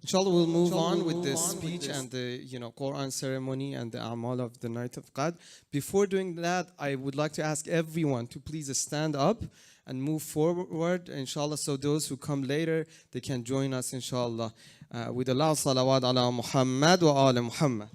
Inshallah, we'll move on with the speech and the Quran ceremony and the amal of the night of Qadr. Before doing that, I would like to ask everyone to please stand up and move forward, inshallah, so those who come later, they can join us, inshallah, with a loud salawat ala Muhammad wa ala Muhammad.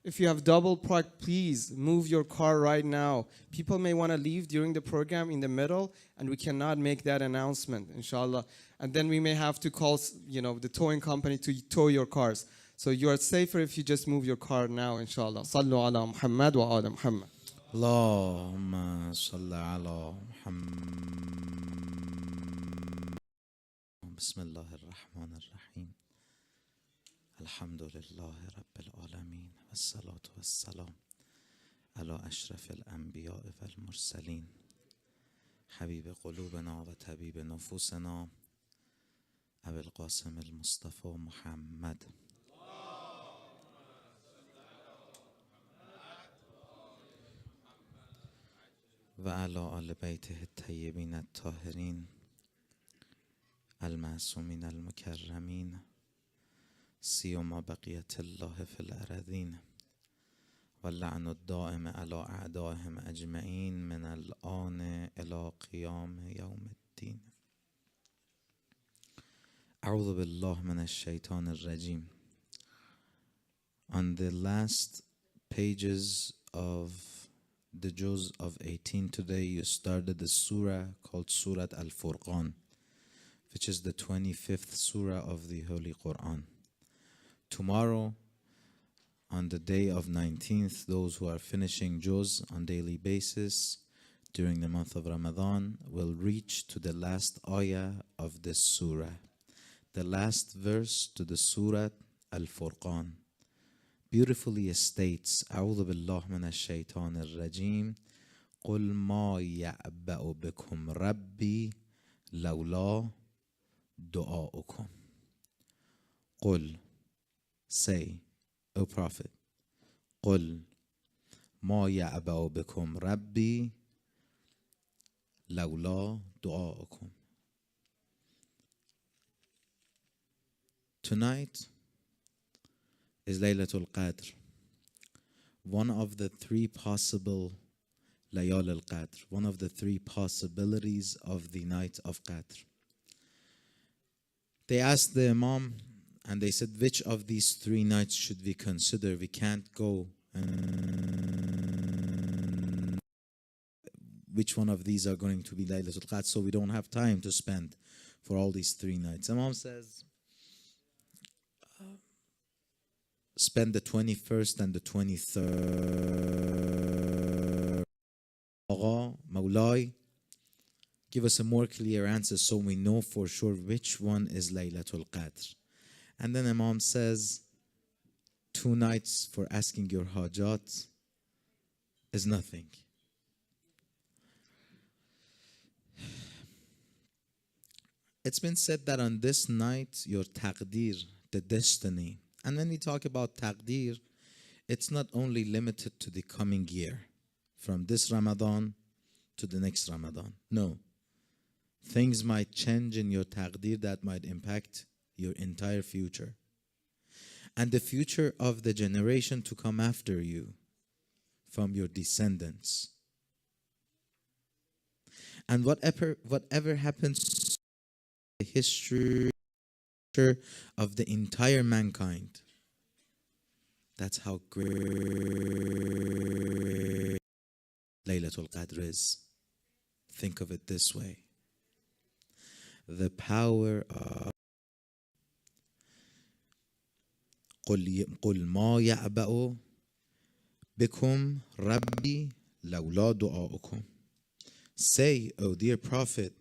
If you have double park, please move your car right now. People may want to leave during the program in the middle, and we cannot make that announcement, inshallah. And then we may have to call, the towing company to tow your cars. So you are safer if you just move your car now, inshallah. Sallu ala Muhammad wa ala Muhammad. Allahumma salli ala Muhammad. Bismillahir Rahmanir Rahim. Alhamdulillahi Rabbil Alameen. Wassalatu wassalam ala ashrafil anbiya'i wal mursaleen. Habib qulubana wa tabib nufusana Abil Qasim al-Mustafa Muhammad. وعلى آل بيته الطيبين الطاهرين المعصومين المكرمين سيما بقية الله في الأرضين واللعن الدائم على أعدائهم أجمعين من الآن إلى قيام يوم الدين. أعوذ بالله من الشيطان الرجيم. On the last pages of the juz of 18 today, you started the surah called Surah Al-Furqan, which is the 25th surah of the Holy Quran. Tomorrow, on the day of 19th, those who are finishing juz on daily basis during the month of Ramadan will reach to the last ayah of this surah, the last verse to the Surah Al-Furqan. Beautifully states, أعوذ بالله من الشيطان الرجيم قل ما يعبأ بكم ربي لولا دعاؤكم. قل, say, O Prophet, قل ما يعبأ بكم ربي لولا دعاؤكم. Tonight is Laylatul Qadr, one of the three possible Layal al-Qadr, one of the three possibilities of the night of Qadr. They asked the Imam and they said, which of these three nights should we consider? We can't go and which one of these are going to be Laylatul Qadr, so we don't have time to spend for all these three nights. Imam says, spend the 21st and the 23rd. Agha, Mawlai, give us a more clear answer so we know for sure which one is Laylatul Qadr. And then Imam says, 2 nights for asking your hajat is nothing. It's been said that on this night, your taqdeer, the destiny. And when we talk about taqdeer, it's not only limited to the coming year, from this Ramadan to the next Ramadan. No. Things might change in your taqdeer that might impact your entire future. And the future of the generation to come after you, from your descendants. And whatever happens in the history of the entire mankind, that's how great Laylatul Laylatul Qadr is. Think of it this way. The power of قل ما يعبأ بكم ربي لولا دعاؤكم. Say, O dear Prophet,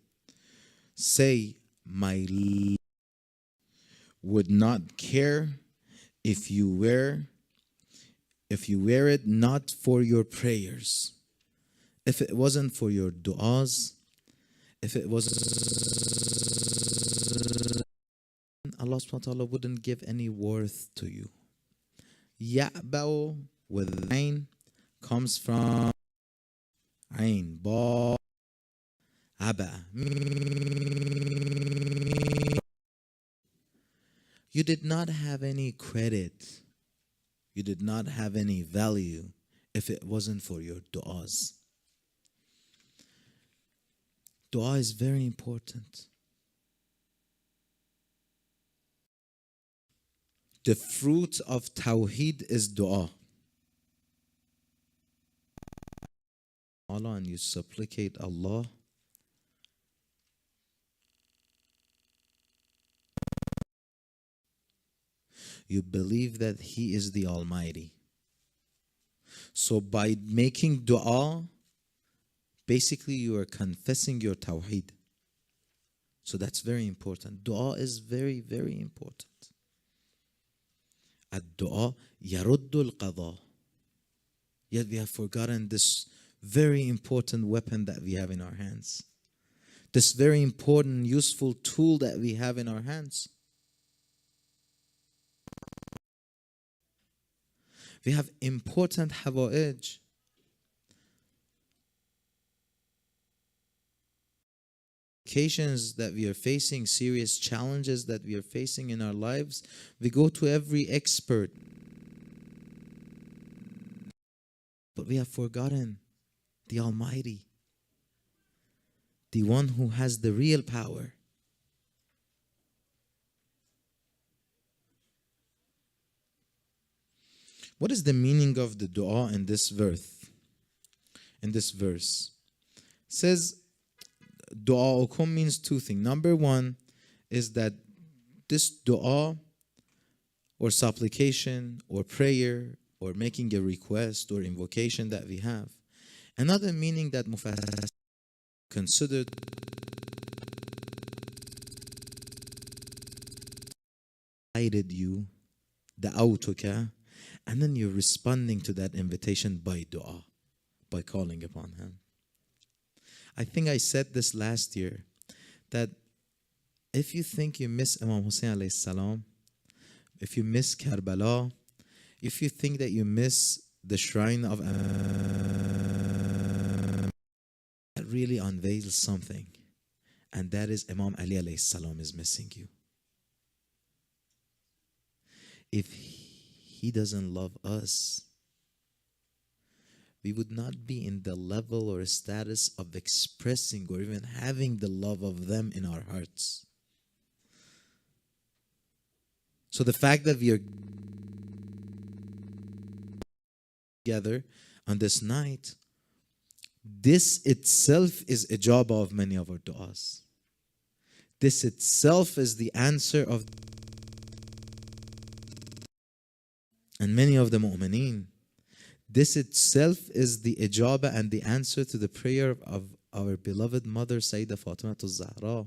say, my Lord would not care if you were it not for your prayers, if it wasn't for your du'as, if it wasn't, Allah subhanahu wa ta'ala wouldn't give any worth to you. Ya'ba'u with ain comes from ain, ba, aba. You did not have any credit. You did not have any value if it wasn't for your du'as. Dua is very important. The fruit of Tawheed is dua. Allah, and you supplicate Allah. You believe that He is the Almighty. So by making dua, basically you are confessing your Tawheed. So that's very important. Dua is very, very important. Ad-du'a yaruddu al-qada. Yet we have forgotten this very important weapon that we have in our hands. This very important, useful tool that we have in our hands. We have important hawa'ij. Occasions that we are facing, serious challenges that we are facing in our lives, we go to every expert. But we have forgotten the Almighty, the one who has the real power. What is the meaning of the dua in this verse? In this verse, it says, du'a'ukum means two things. Number one is that this dua or supplication or prayer or making a request or invocation that we have. Another meaning that Mufassir considered invited you, da'awtuka, and then you're responding to that invitation by dua, by calling upon Him. I think I said this last year, that if you think you miss Imam Hussein alayhi salam, if you miss Karbala, if you think that you miss the shrine of that really unveils something, and that is Imam Ali alayhi salam is missing you. If he doesn't love us, we would not be in the level or status of expressing or even having the love of them in our hearts. So the fact that we are together on this night, this itself is ijaba of many of our du'as. This itself is the answer of and many of the mu'mineen. This itself is the ijaba and the answer to the prayer of our beloved mother Sayyidah Fatima al-Zahra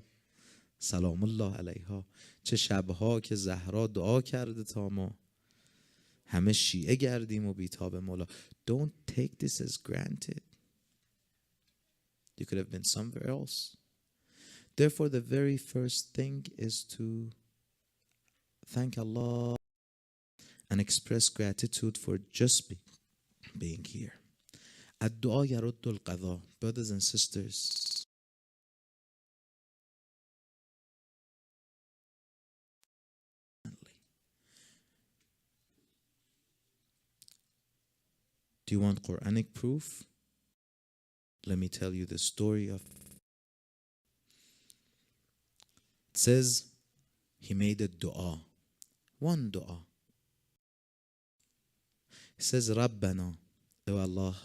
Salamullah alayha. چه شبها که زهرا دعا کرده تا ما همه شیعه گردیم و بیتاب مولا. Don't take this as granted. You could have been somewhere else. Therefore, the very first thing is to thank Allah and express gratitude for just being here. Ad-du'a yaruddu al-qadha. Brothers and sisters, do you want Quranic proof? Let me tell you the story of. It says he made a dua, one dua. He says, Rabbana, O Allah,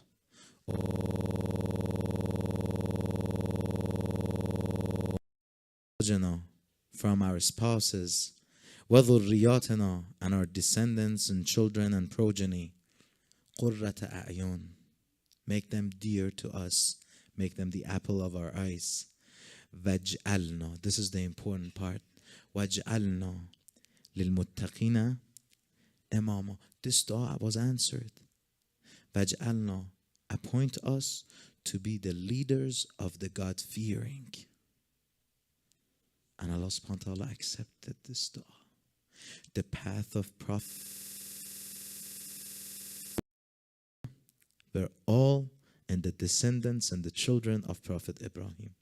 from our spouses, وذرياتنا, and our descendants and children and progeny, قرة أعين, make them dear to us, make them the apple of our eyes. وَاجْعَلْنَا, this is the important part, وَاجْعَلْنَا لِلْمُتَّقِينَ إِمَامًا. This dua was answered. وَاجْعَلْنَا, appoint us to be the leaders of the God-fearing. And Allah subhanahu wa ta'ala accepted this dua. The path of Prophet were all in the descendants and the children of Prophet Ibrahim.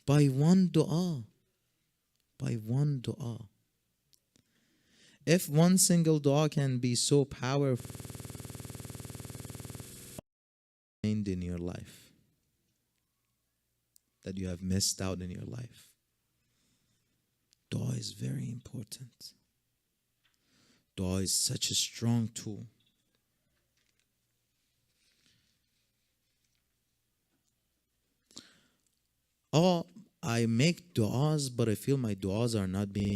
By one dua. By one dua. If one single dua can be so powerful in your life, that you have missed out in your life, dua is very important. Dua is such a strong tool. Oh, I make du'as, but I feel my du'as are not being...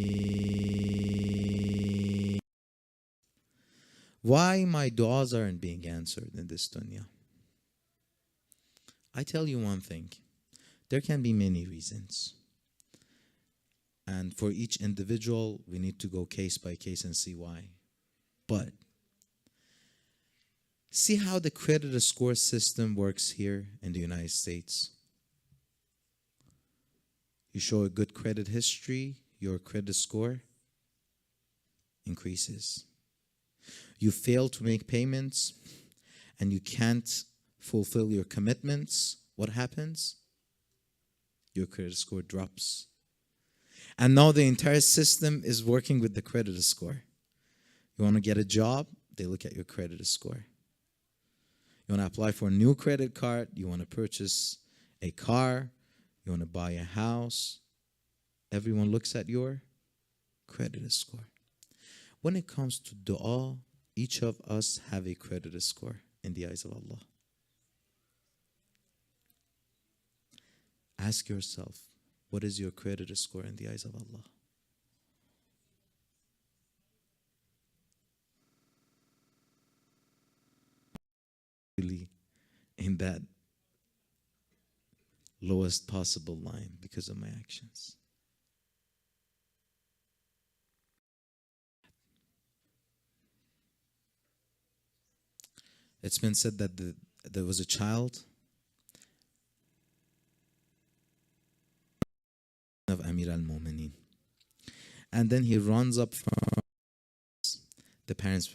Why my du'as aren't being answered in this dunya? I tell you one thing. There can be many reasons. And for each individual, we need to go case by case and see why. But see how the credit score system works here in the United States. You show a good credit history, your credit score increases. You fail to make payments and you can't fulfill your commitments, what happens? Your credit score drops. And now the entire system is working with the credit score. You want to get a job, they look at your credit score. You want to apply for a new credit card, you want to purchase a car, you want to buy a house, everyone looks at your credit score. When it comes to dua, each of us have a credit score in the eyes of Allah. Ask yourself, what is your credit score in the eyes of Allah? Really, in that lowest possible line because of my actions. It's been said that there was a child of Amir al-Mu'mineen. And then he runs up from the parents.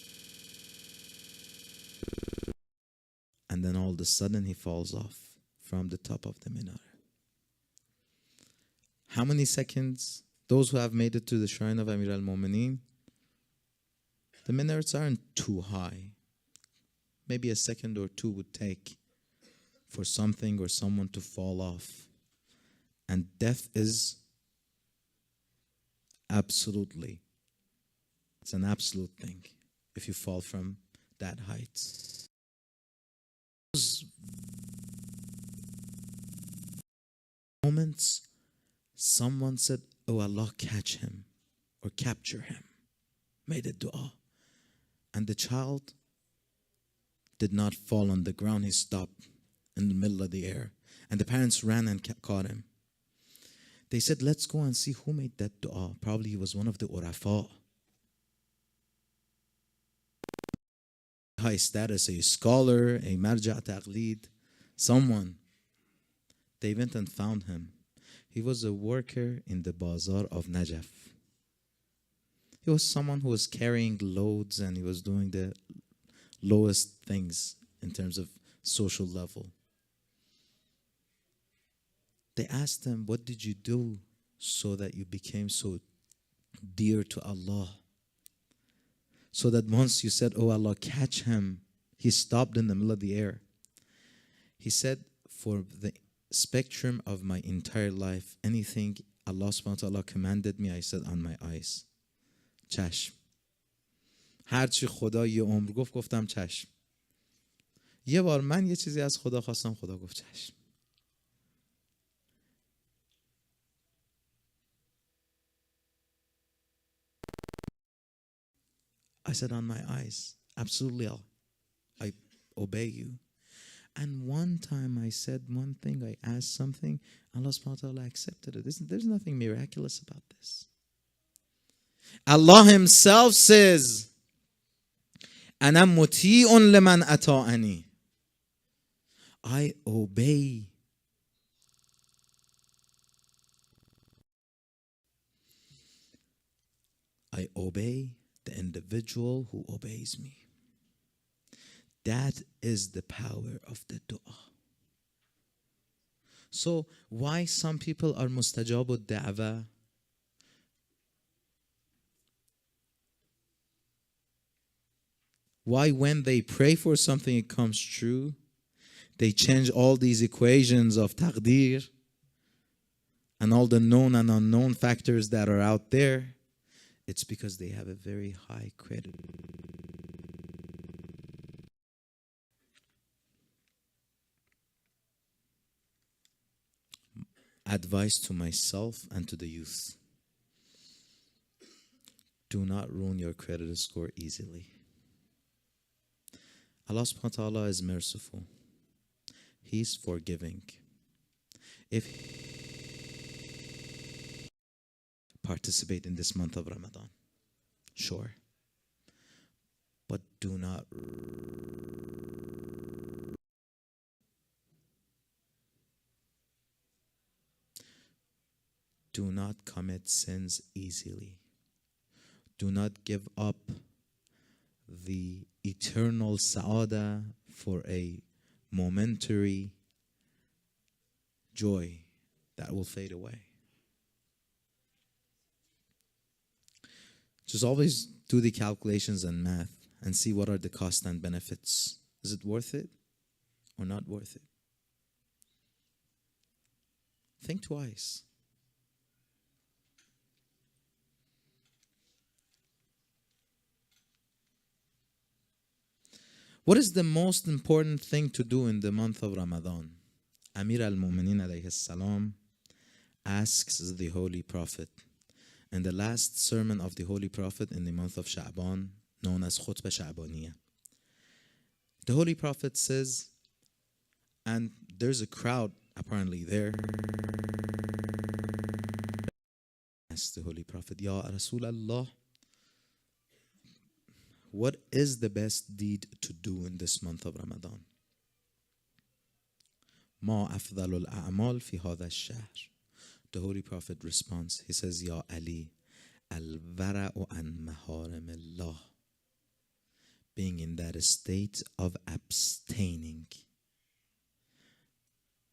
And then all of a sudden he falls off from the top of the minarah. How many seconds? Those who have made it to the shrine of Amir al-Mu'mineen, the minarets aren't too high. Maybe a second or two would take for something or someone to fall off. And death is absolutely, it's an absolute thing if you fall from that height. Those moments, someone said, "Oh Allah, catch him or capture him." Made a dua. And the child did not fall on the ground. He stopped in the middle of the air. And the parents ran and caught him. They said, let's go and see who made that dua. Probably he was one of the urafa. High status, a scholar, a marja' taqleed, someone. They went and found him. He was a worker in the bazaar of Najaf. He was someone who was carrying loads and he was doing the lowest things in terms of social level. They asked him, what did you do so that you became so dear to Allah? So that once you said, oh Allah, catch him, he stopped in the middle of the air. He said, for the spectrum of my entire life, anything Allah subhanahu wa ta'ala commanded me, I said on my eyes. چشم. هرچی خدا یه عمر گفت گفتم چشم. یه بار من یه چیزی از خدا خواستم، خدا گفت چشم. I said, on my eyes. Absolutely, I obey you. And one time I said one thing, I asked something, Allah subhanahu wa ta'ala accepted it. There's nothing miraculous about this. Allah Himself says, أَنَا مُطِيعٌ لِمَنْ أَطَاعَنِي. I obey. I obey the individual who obeys me. That is the power of the dua. So why some people are mustajabu da'wah? Why when they pray for something it comes true? They change all these equations of taqdeer and all the known and unknown factors that are out there. It's because they have a very high credit. Advice to myself and to the youth. Do not ruin your credit score easily. Allah subhanahu wa ta'ala is merciful. He's forgiving. If participate in this month of Ramadan, sure. But do not commit sins easily. Do not give up the eternal sa'ada for a momentary joy that will fade away. Just always do the calculations and math and see what are the costs and benefits. Is it worth it or not worth it? Think twice. What is the most important thing to do in the month of Ramadan? Amir al-Mu'mineen alayhi salam asks the Holy Prophet in the last sermon of the Holy Prophet in the month of Sha'ban, known as Khutbah Sha'baniyah. The Holy Prophet says, and there's a crowd apparently there, asks the Holy Prophet, Ya Rasulallah, what is the best deed to do in this month of Ramadan? Ma afdalul a'mal fi hadha ash-shahr. The Holy Prophet responds, he says, Ya Ali, al-vara'u an maharim Allah. Being in that state of abstaining.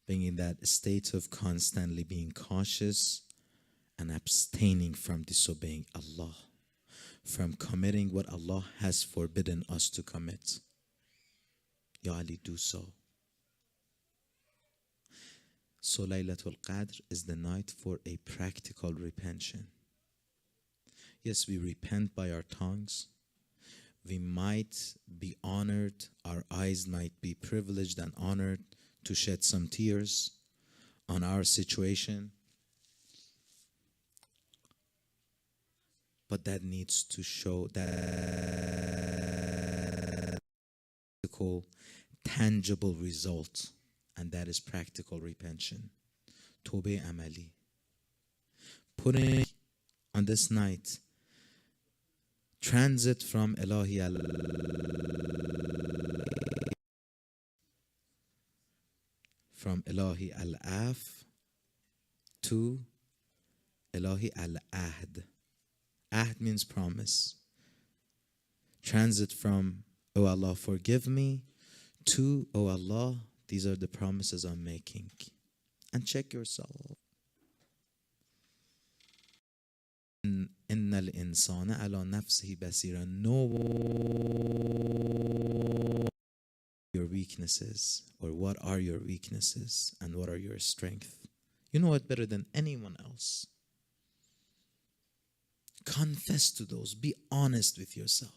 Being in that state of constantly being cautious and abstaining from disobeying Allah. From committing what Allah has forbidden us to commit. Ya Ali, do so. So Laylatul Qadr is the night for a practical repentance. Yes, we repent by our tongues. We might be honored, our eyes might be privileged and honored to shed some tears on our situation. But that needs to show that tangible result, and that is practical repentance. Tawbah amali. Putting on this night, transit from Ilahi al-Af to Ilahi al-Ahd. Ahd means promise. Transit from, oh Allah, forgive me, to, oh Allah, these are the promises I'm making. And check yourself. إِنَّ الْإِنسَانَ عَلَى نَفْسِهِ بَصِيرًا. Know your weaknesses, or what are your weaknesses, and what are your strengths. You know it better than anyone else. Confess to those. Be honest with yourself.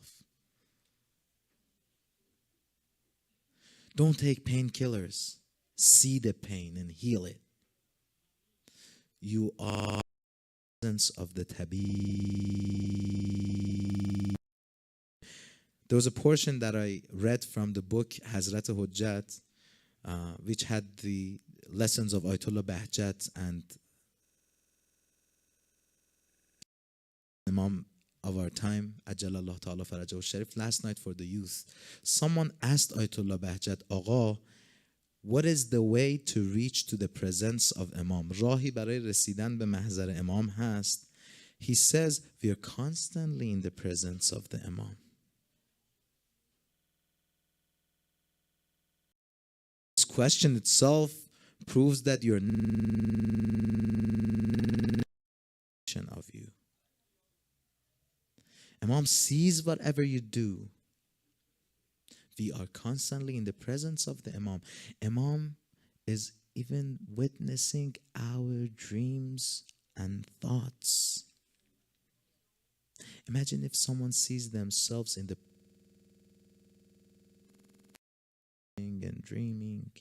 Don't take painkillers. See the pain and heal it. You are the presence of the Tabi. There was a portion that I read from the book Hazrat Hujjat, which had the lessons of Ayatollah Bahjat and Imam of our time, Ajalallah Ta'ala Farajahu Sharif, last night for the youth. Someone asked Ayatollah Bahjat, Agha, what is the way to reach to the presence of Imam? Rahi baray residan be mahzar Imam hast. He says, we are constantly in the presence of the Imam. This question itself proves that you're of you. Imam sees whatever you do. We are constantly in the presence of the Imam. Imam is even witnessing our dreams and thoughts. Imagine if someone sees themselves in the and dreaming,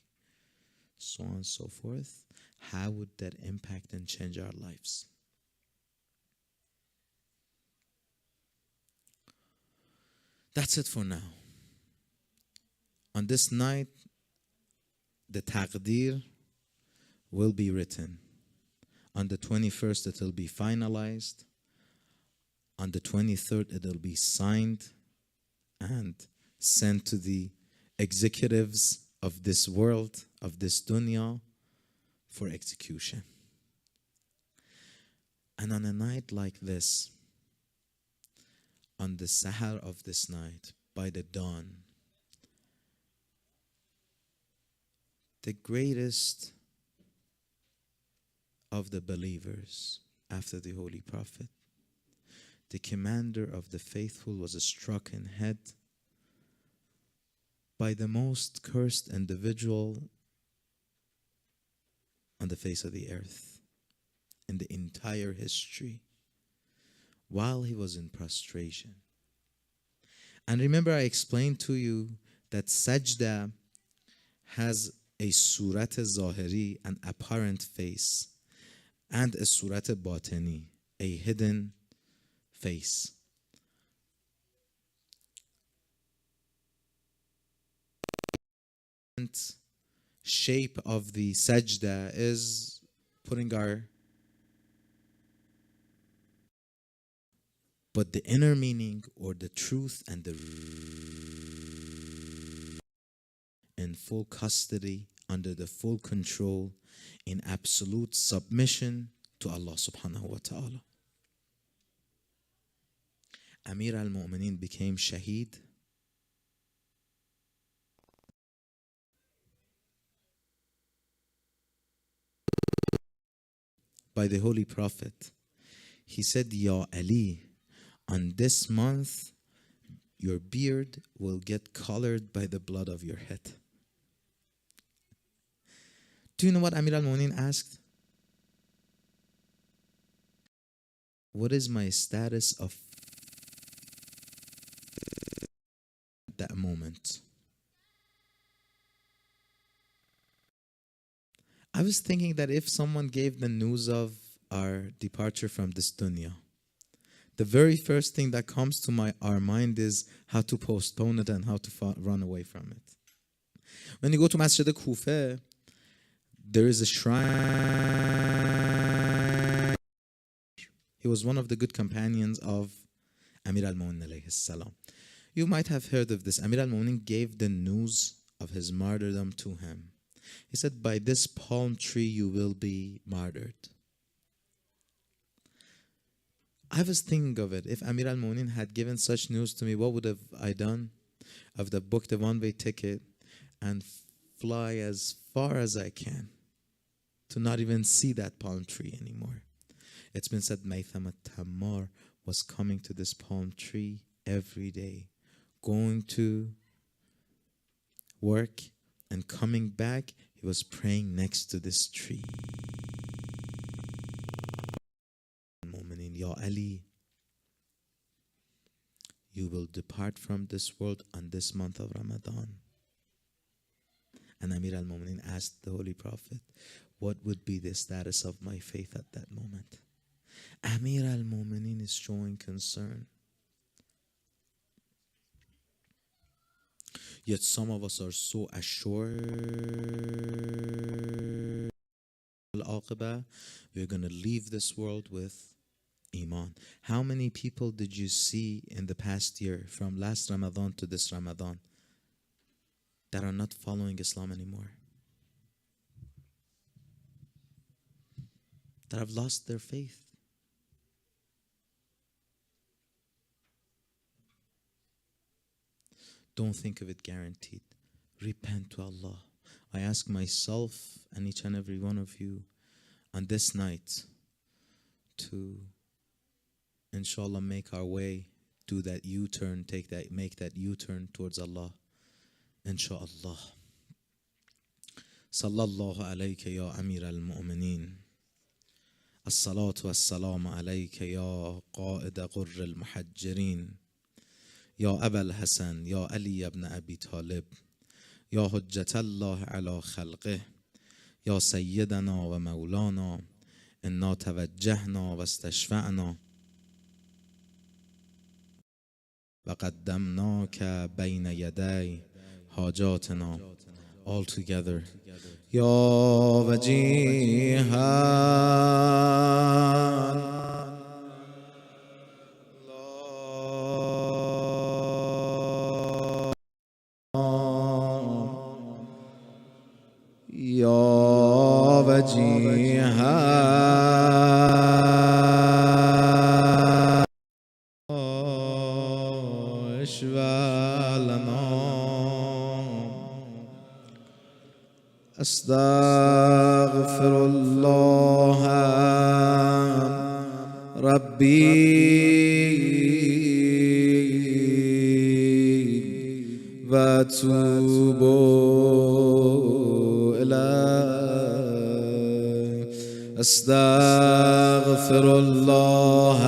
so on and so forth. How would that impact and change our lives? That's it for now. On this night, the Taqdeer will be written. On the 21st, it will be finalized. On the 23rd, it will be signed and sent to the executives of this world, of this dunya, for execution. And on a night like this, on the sahar of this night, by the dawn, the greatest of the believers after the Holy Prophet, the commander of the faithful, was struck in head by the most cursed individual on the face of the earth in the entire history, while he was in prostration. And remember, I explained to you that sajda has a surat zahiri, an apparent face, and a surat batini, a hidden face. And shape of the sajda is putting our, but the inner meaning or the truth and the in full custody, under the full control, in absolute submission to Allah subhanahu wa ta'ala. Amir al-Mu'mineen became shaheed by the Holy Prophet. He said, Ya Ali, on this month, your beard will get colored by the blood of your head. Do you know what Amir al-Mu'mineen asked? What is my status of that moment? I was thinking that if someone gave the news of our departure from this dunya, the very first thing that comes to our mind is how to postpone it and how to run away from it. When you go to Masjid Kufa, there is a shrine. He was one of the good companions of Amir al-Mu'mineen alayhi salam. You might have heard of this. Amir al-Mu'mineen gave the news of his martyrdom to him. He said, by this palm tree you will be martyred. I was thinking of it. If Amir al-Mu'mineen had given such news to me, what would have I done? I would have booked a one-way ticket and fly as far as I can to not even see that palm tree anymore. It's been said Maytham al-Tammar was coming to this palm tree every day, going to work and coming back. He was praying next to this tree. Mu'minin, Ya Ali, you will depart from this world on this month of Ramadan. And Amir al-Mu'mineen asked the Holy Prophet, what would be the status of my faith at that moment? Amir al-Mu'mineen is showing concern. Yet some of us are so assured al-aqibah, we're going to leave this world with Iman. How many people did you see in the past year, from last Ramadan to this Ramadan, that are not following Islam anymore? That have lost their faith? Don't think of it guaranteed. Repent to Allah. I ask myself and each and every one of you on this night to, inshallah, make our way, do that U-turn, make that U-turn towards Allah, inshallah. Sallallahu alayka ya Amir al-Mu'mineen. As-salatu was-salamu alayka ya Qa'id Qurr al-Muhajjirin. Ya Aba al-Hasan, ya Ali ibn Abi Talib, ya Hujjat Allah ala khalqih, ya Sayyidana wa Maulana, inna tawajjahna wa istashfa'na wa qaddamnaka bayna yaday hajatina. All together. Ya Wajihan, Astaghfirullah Rabbi wa atubu ilayh. Astaghfirullah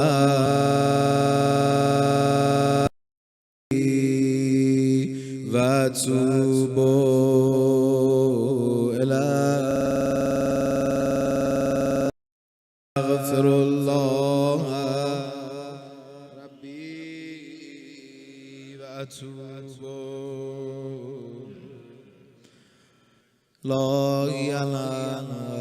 wa atubu Astaghfirullah Rabbi wa atubu La ilaha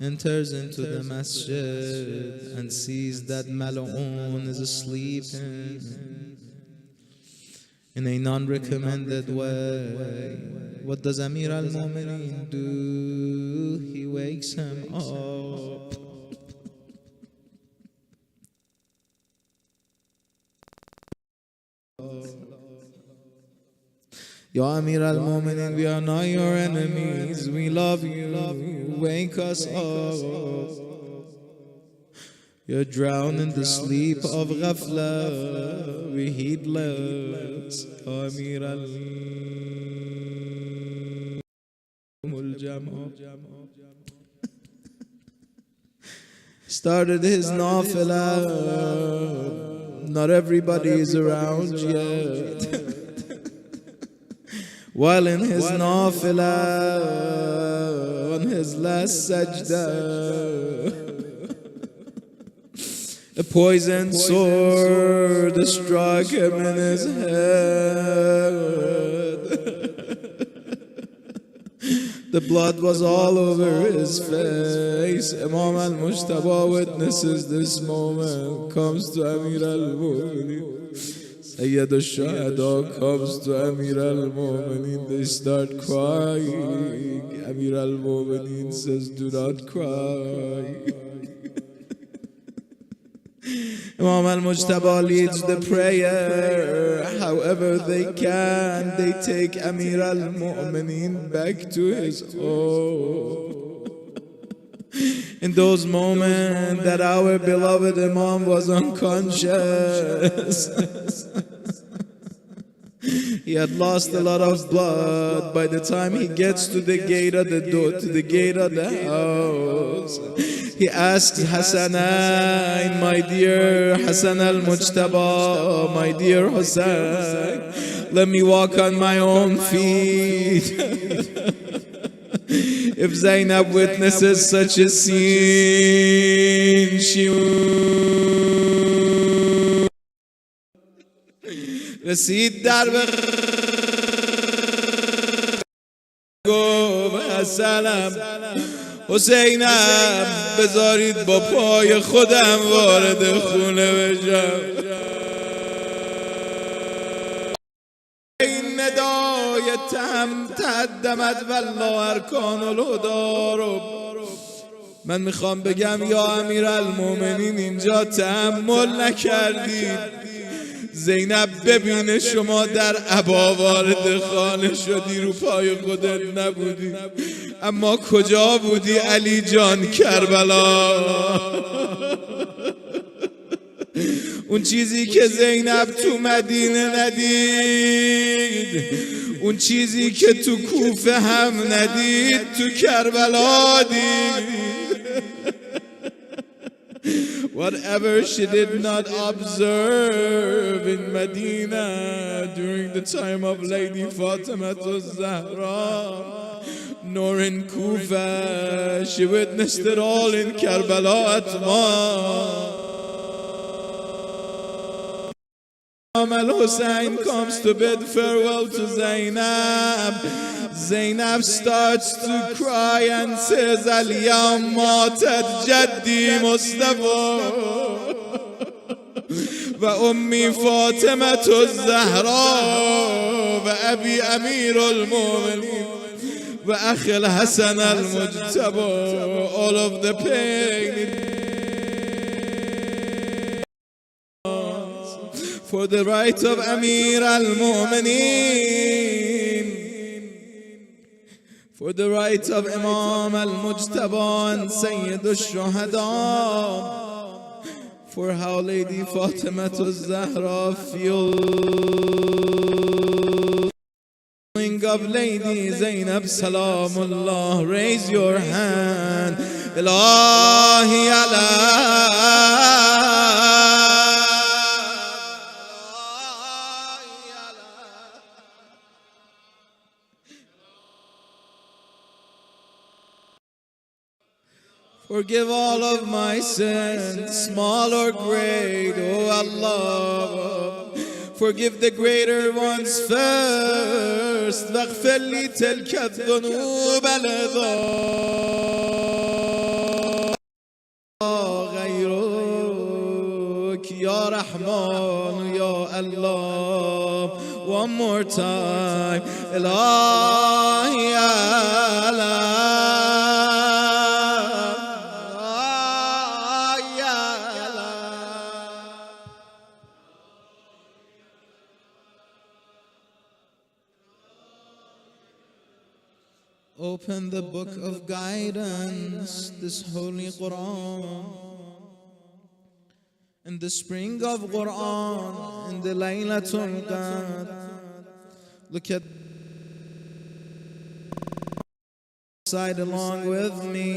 enters into the masjid and sees that Mal'un is asleep in a non-recommended way. What does Amir al-Mu'mineen do? He wakes him up. Ya Amir al-Mu'mineen, we are not your enemies. We love you. Wake us up. You're drowned in the sleep of ghafla. We heedless. Ya Amir al-Jama started his nafilah. Not everybody is around yet. While in his nafilah, on his last sajda, a poisoned sword struck him in his head. The blood was all over his face. Imam al-Mujtaba witnesses this moment, comes to Amir al-Mu'mineen. Sayyid al-Shuhada comes to Amir al-Mu'mineen. They start crying. Amir al-Mu'mineen says, do not cry. Imam al-Mujtaba leads the prayer. However they can, they take Amir al-Mu'mineen back to his home. In those moments that our beloved Imam was unconscious, he had lost a lot of blood. By the time he gets to the gate of the door, to the gate of the house, he asks Hasanain, my dear Hasan al-Mujtaba, my dear Hussein, let me walk on my own feet. If Zainab witnesses such a scene, she رسید در به گفت حسنم حسینم بذارید با پای خودم وارد خونه بشم. این ندای تهدمت والله ارکان الهدی رو من میخوام بگم یا امیرالمومنین اینجا تحمل نکردید. زینب ببینه شما در عبا وارد خانه شدی، رو پای خودت نبودی، اما کجا بودی علی جان؟ کربلا. اون چیزی که زینب تو مدینه ندید، اون چیزی که تو کوفه هم ندید، تو کربلا دید. Whatever she did not observe in Medina during the time of Lady Fatima Zahra, nor in Kufa, she witnessed it all in Karbala at once. Al-Hussein comes to bid farewell to Zainab. Zainab starts to cry and says, Al-Yawm matat Jaddi Mustafa wa Ummi Fatimah Zahra wa Abi Amir al-Mu'minin wa Akhi al-Hasan al-Mujtaba. All of the pain for the right of Amir al-Mu'minin, for the right of Imam al-Mujtaba and Sayyid al-Shuhada, for how Lady Fatima Zahra feels of Lady Zainab Salamullah. Raise your hand. Ilahi Allah. Forgive all of my sins, small or great, oh Allah. Forgive the greater ones first. واغفر لي تلك الذنوب غيرك يا رحمن يا الله. One more time. إلهي Allah. Open the book of guidance, this holy Quran, in the spring of Quran, in the Laylatul Qadr. Look at side along with me.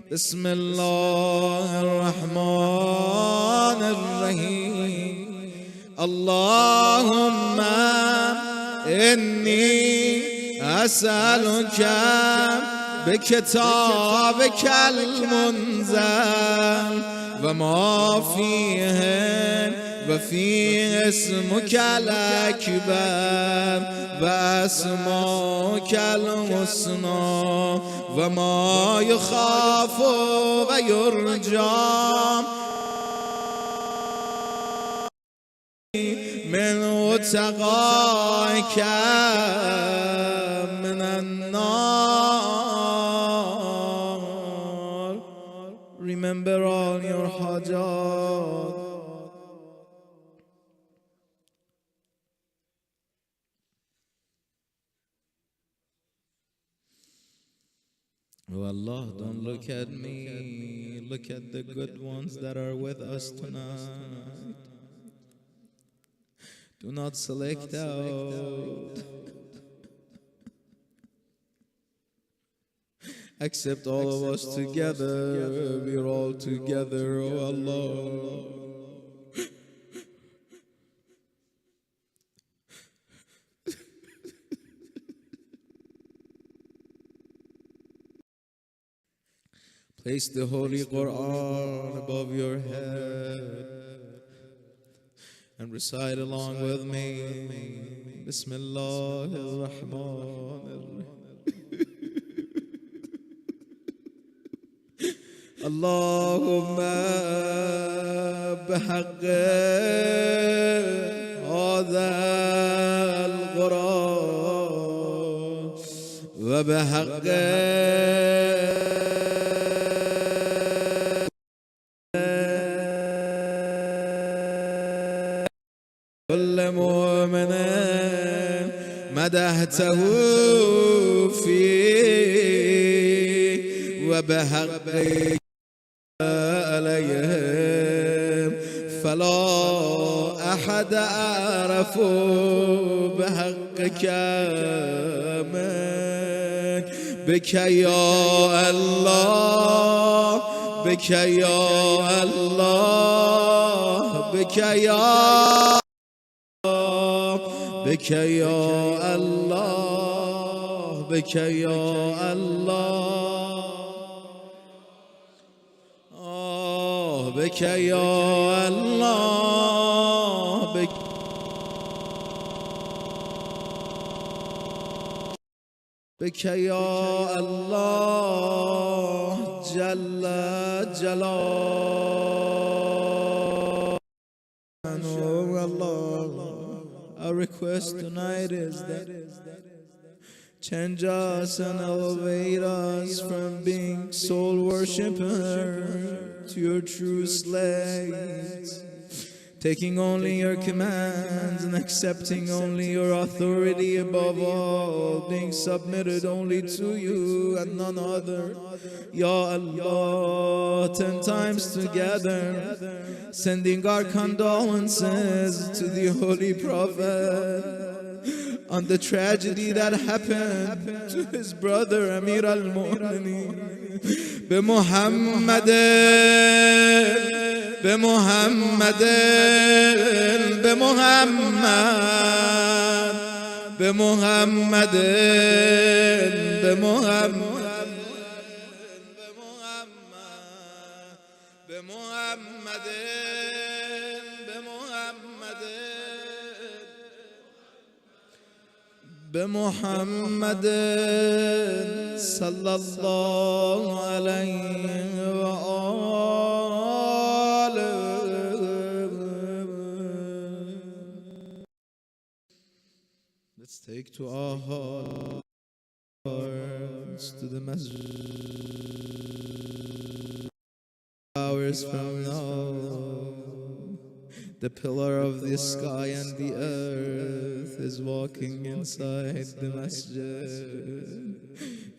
Bismillah ar-Rahman ar-Rahim. Allahumma inni أسألك بكتابك المنزل وما فيه وفيه اسمك الأكبر وأسماك الحسنى وما يخاف ويرجى من وتقاك من النار. Remember all your hajat. Oh Allah, don't look at me. Look at the good ones that are with us tonight. Do not select out. Accept all of us together. We're all together, oh Allah. Place the Holy Quran above your head and recite along with me. Bismillahir Rahmanir Rahim. اللهم بحق هذا القرآن وبحق كل مؤمن مدحته فيه وبحق عليهم فلا أحد أعرف بحقك منك بك يا الله بك يا الله بك يا بك يا الله بك يا الله بك يا الله بك يا الله جل جلاله. Our request tonight is that change us and elevate us from being soul worshippers to your true slaves, taking only your commands and accepting only your authority above all, being submitted only to you and none other. Ya Allah, 10 times together, sending our condolences to the Holy Prophet on the tragedy that happened to his brother Amir al-Mu'mineen. بمحمد بمحمد بمحمد بمحمد بمحمد بمحمد بمحمد صلى الله عليه وآله. Let's take to our hearts to the masjid. Hours from now, the pillar of the sky and the earth is walking inside the masjid.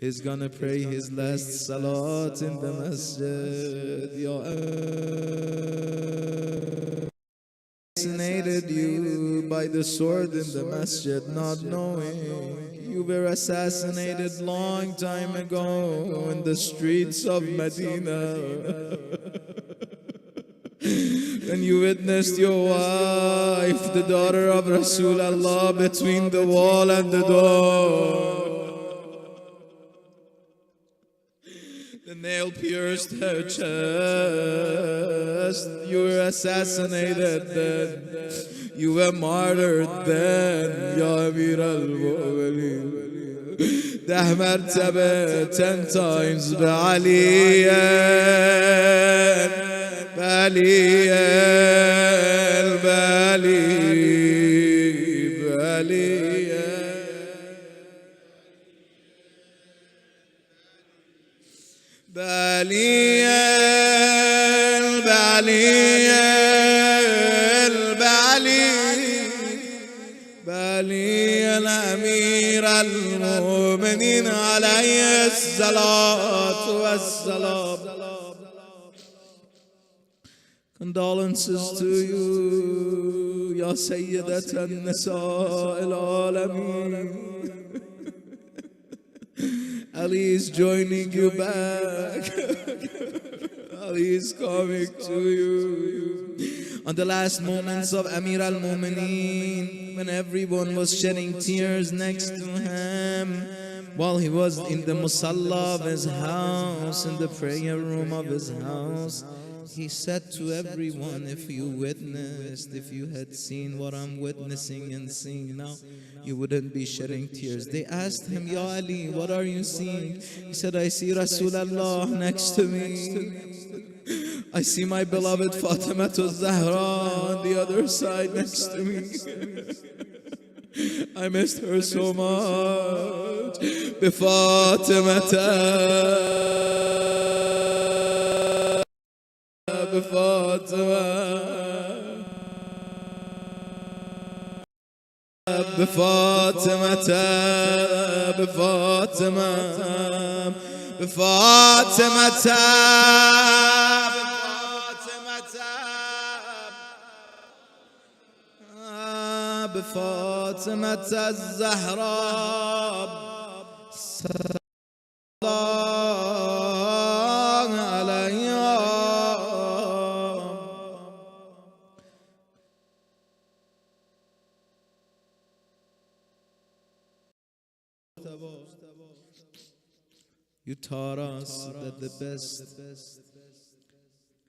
He's gonna pray his last salat in the masjid. Ya assassinated you by the sword in the masjid, not knowing you were assassinated long time ago in the streets of Medina. And you witnessed your wife, the daughter of Rasulullah, between the wall and the door. The nail pierced her chest. You were assassinated then. You were martyred then, Ya Amir al-Mu'mineen. 10 مرتبة 10 times بعليا بالي بالي بالي بالي بالي بالي الأمير المؤمنين عليه الصلاة والسلام. Condolences to you, Ya Sayyidat al-Nisa al-Alameen. Ali is joining you back. Ali is coming to you. On the last moments of Amir al-Mu'mineen, when everyone was shedding tears next to him, while he was in the musalla of his house, in the prayer room of his house, he said to everyone, if you witnessed, if you had seen what I'm witnessing and seeing now, you wouldn't be shedding tears. They asked him, Ya Ali, what are you seeing? He said, I see Rasulullah next to me. I see my beloved Fatima Zahra on the other side next to me. I missed her so much. بفاطمة الزهراء صلى الله عليها. You taught us that the best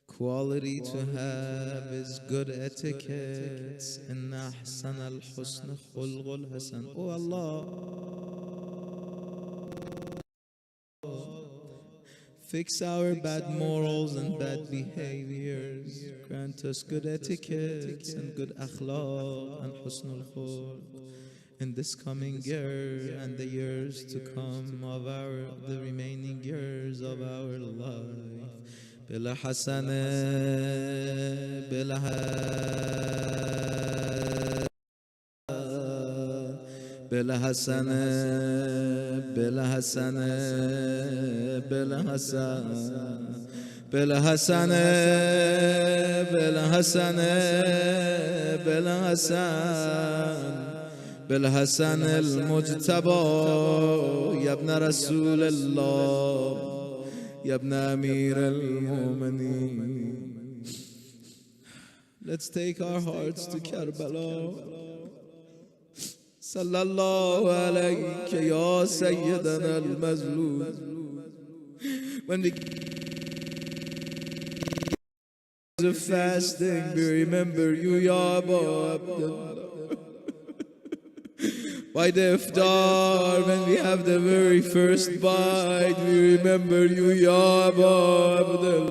quality to have is good etiquette. Inna ahsan al-husn khulqul hasan. Oh Allah, fix our bad morals and bad behaviors. Grant us good etiquette and good akhlaq and husnul khulq in this coming year and the years to come of the remaining years of our life. بلا حسنة بلا حسنة بلا حسنة بلا حسنة بلا حسنة بلا حسنة بلا حسن بالحسن المجتبى يا ابن رسول الله يا ابن أمير المؤمنين. Let's take our hearts to Karbala. صلى الله عليك يا سيدنا المظلوم. When we of fasting, we remember you, Ya Abu Abdullah. By the iftar, when we have the very first bite, we remember you, Ya Abu Abdullah.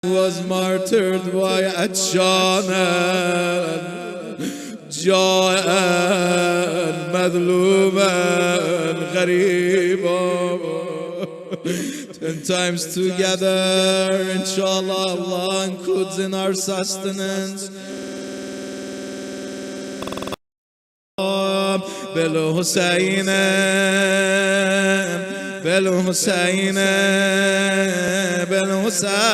Who was martyred by Atshanan, Ja'an, Madluman, Ghareeban. 10 times together, inshallah, Allah includes in our sustenance. بالحسين بالحسين بالحسين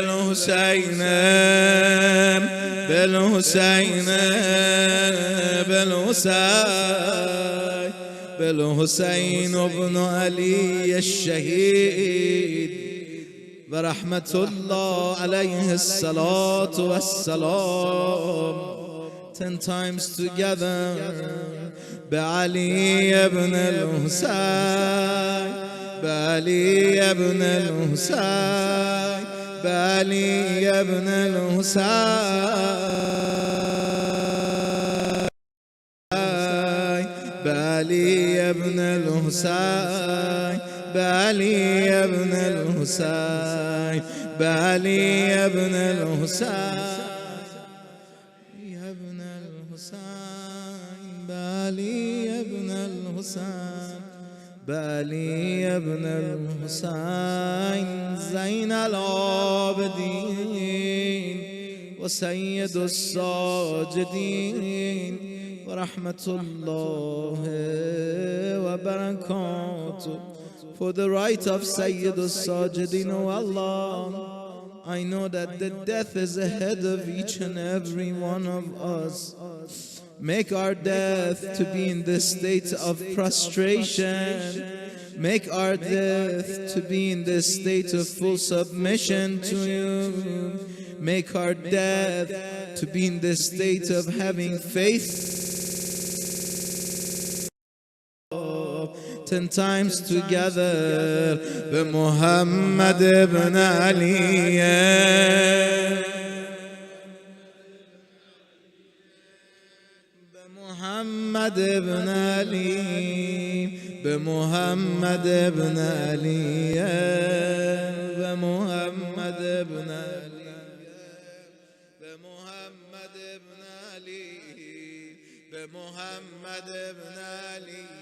بالحسين بالحسين بالحسين بالحسين ابن علي الشهيد ورحمة الله عليه الصلاة والسلام. 10 times together. بعلي ابن الحسين بعلي ابن الحسين بعلي ابن الحسين بعلي ابن الحسين بعلي ابن الحسين بعلي ابن الحسين ابن الحسين بعلي ابن الحسين بعلي ابن الحسين زين العابدين وسيد الساجدين ورحمة الله وبركاته. For the right of Sayyid al-Sajidin, O Allah, I know that the death is ahead of each and every one of us. Make our death to be in this state of prostration, Make our death to be in this state of full submission to you. Make our death to be in this state of having faith 10 times together. Muhammad ibn Ali, Muhammad ibn Ali, Muhammad ibn Ali, Muhammad ibn Ali, Muhammad ibn Ali, Muhammad ibn Ali,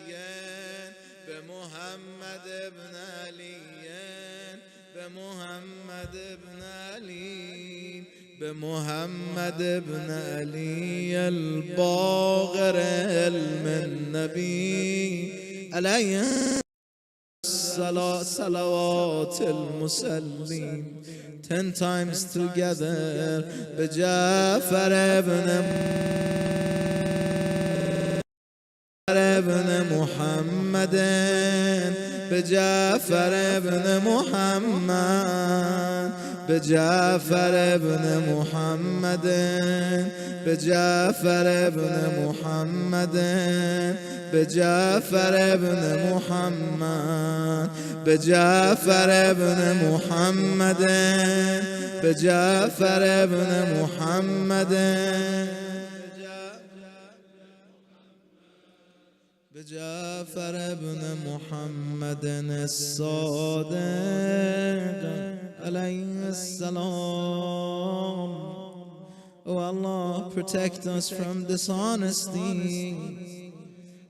Muhammad ibn Ali, Muhammad ibn Ali, بمحمد بن علي الباغر النبي عليه صلوات المسلمين 10 times together. بجعفر ابن محمد، بجعفر ابن محمد، بجعفر ابن محمد، بجعفر ابن محمد، بجعفر ابن محمد، بجعفر ابن محمد، بجعفر ابن محمد، بجعفر ابن محمد الصادق عليه السلام. Oh Allah, protect us from dishonesty,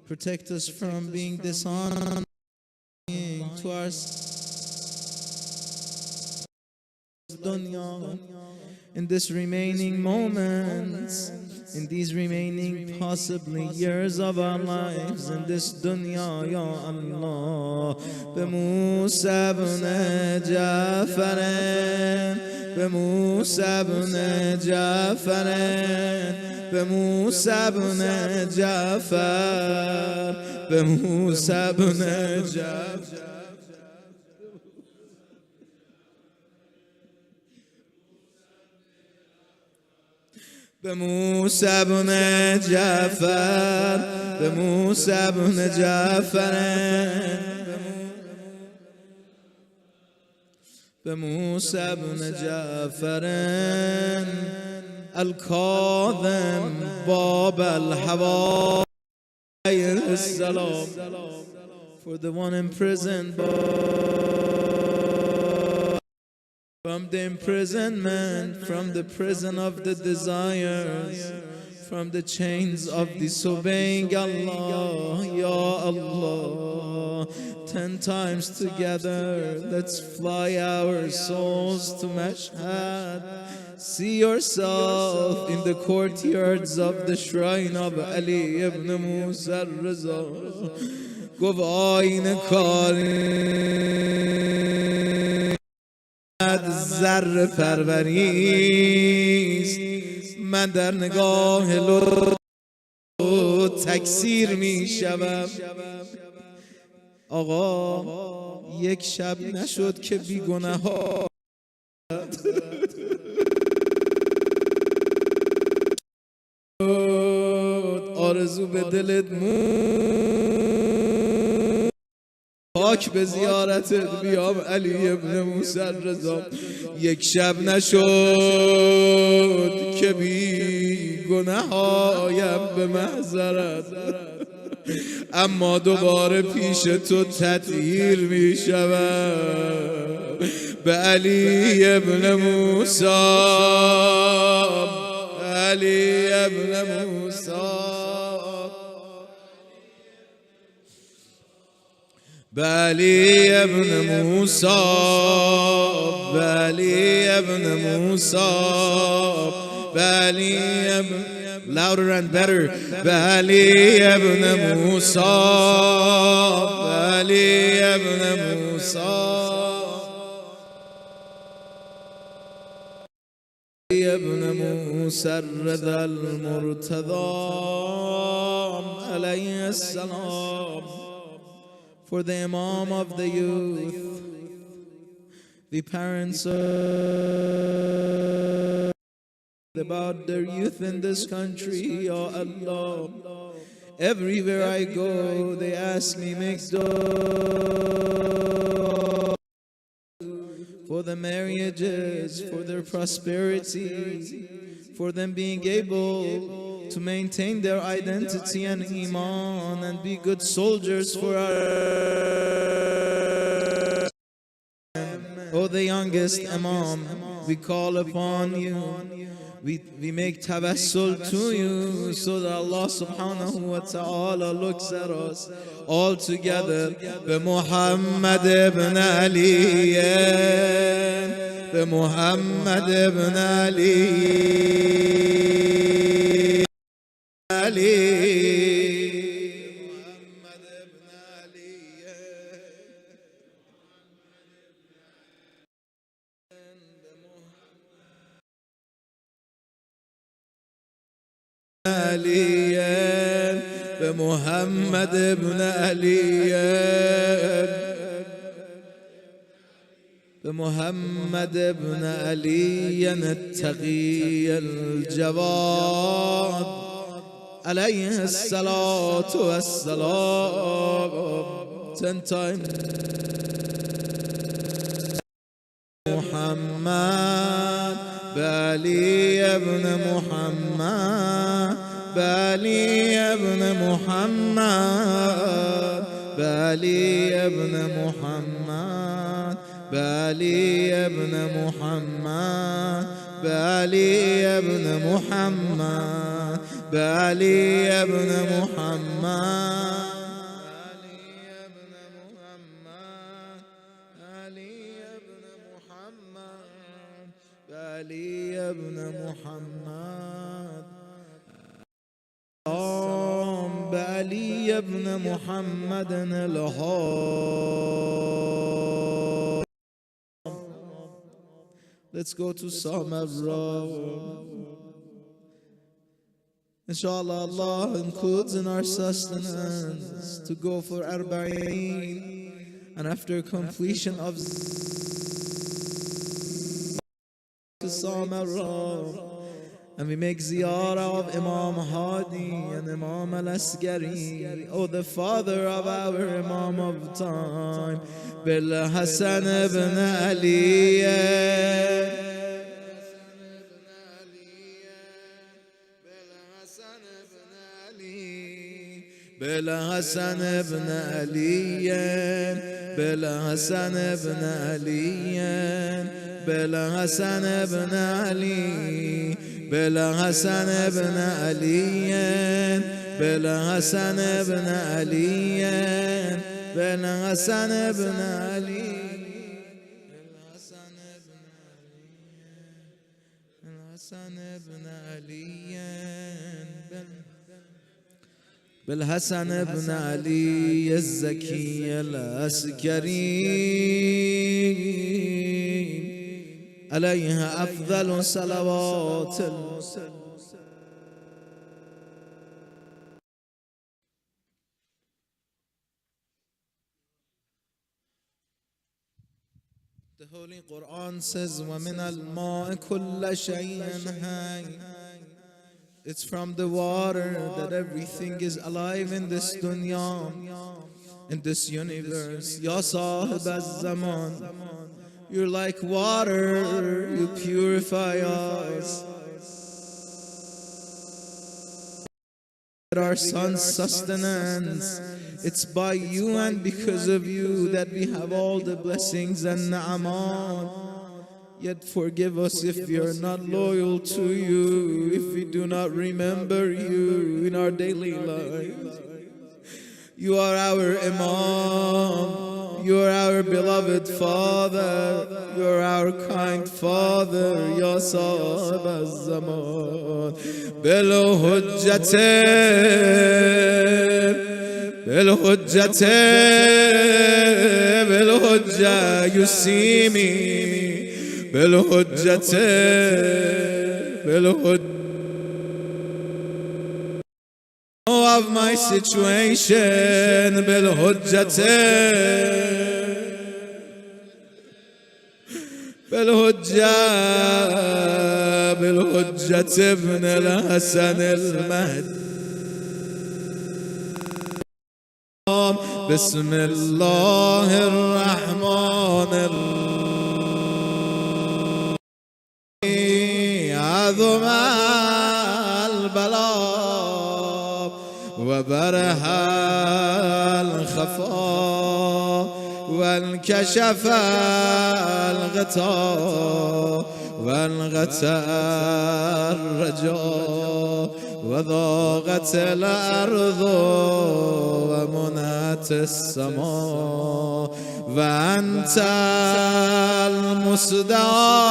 protect us from being dishonest to our dunya in this remaining moments, in these remaining possibly years of our lives in this dunya, Ya Allah. بموسى بن جعفر، بموسى بن جعفر، بموسى بن جعفر، بموسى بن جعفر، بموسى بن جعفر، بموسى بن جعفر، بموسى بن جعفر الكاظم باب الهوى عليه السلام. For the one imprisoned from the imprisonment, from the prison of the desires, from the chains of disobeying Allah, Ya Allah. 10 times together, let's fly our souls to Mashhad. See yourself in the courtyards of the shrine of Ali ibn Musa al-Raza. Gov ayn kari ذره پروریست، من در نگاه لطف تکثیر می شوم. آقا یک شب نشد که بی گناه ها آرزو به دلت مون پاک به زیارتت بیام علی ابن موسی الرضا. یک شب نشد که بی گناهایم به محضرت، اما دوباره پیش تو تطهیر می شوم. به علی ابن موسی، علی ابن موسی، بعلی ابن موسی، بعلی ابن موسی، بعلی ابن louder and better. بعلی ابن موسی، بعلی ابن موسی، ابن موسی الرضا المرتضی علیه السلام. for the Imam of the youth, the parents about their youth in this country, Ya Allah. Everywhere I go, they ask me, make dua for the marriages, for their prosperity, for them being able to maintain their identity and iman and be good soldiers for our... Oh, the youngest Imam, we call upon you. We make tawassul to you so that Allah subhanahu wa ta'ala looks at us all together. Bi Muhammad ibn Ali, bi Muhammad ibn Ali, بمحمد ابن علي بمحمد ابن علي التقي الجواد عليه الصلاة والسلام. 10 times. محمد بعلي ابن محمد بعلي ابن محمد بعلي ابن محمد بعلي ابن محمد بعلي ابن محمد بعلي ابن محمد علي ابن محمد بعلي ابن محمد الهادي. Let's go to Samara. Inshallah, Allah includes in our sustenance to go for Arba'een, and after completion of Samara, and we make ziyarah of Imam Mahdy and Imam Al-Asghari, oh, the father of our Imam of time, Bil Hasan ibn Ali, Bil Hasan ibn Ali, Bil Hasan ibn Ali, Bil Hasan ibn Ali, Bil Hasan ibn Ali, Bil Hasan ibn Ali, Bil Hasan ibn Ali, Bil Hasan ibn Ali, Bil Hasan ibn Ali الزكي العسكري عليها أفضل صلوات. The Holy Quran says, وَمِنَ الْمَاءِ كُلَّ شَيْءٍ حَيٍّ. It's from the water that everything is alive in this dunya, in this universe. Ya Sahib az-Zaman, you're like water, you purify us. Our son's sustenance, it's by you and because of you that we have all the blessings and na'aman. Yet forgive us if we are not loyal to you, if we do not remember you in our daily lives. You are our Imam, you are our beloved Father, you are our kind Father, Ya Sahib az-Zaman. Bil hujjate, bil hujjate, bil hujja, you see me. بالحجة بالحجة of my situation بالحجة ابن الحسن المهدي. بسم الله الرحمن الرحيم. عظم البلاء وبرح الخفاء وانكشف الغطاء وانغتى الرجاء وضاقت الأرض ومنت السماء وأنت المستعان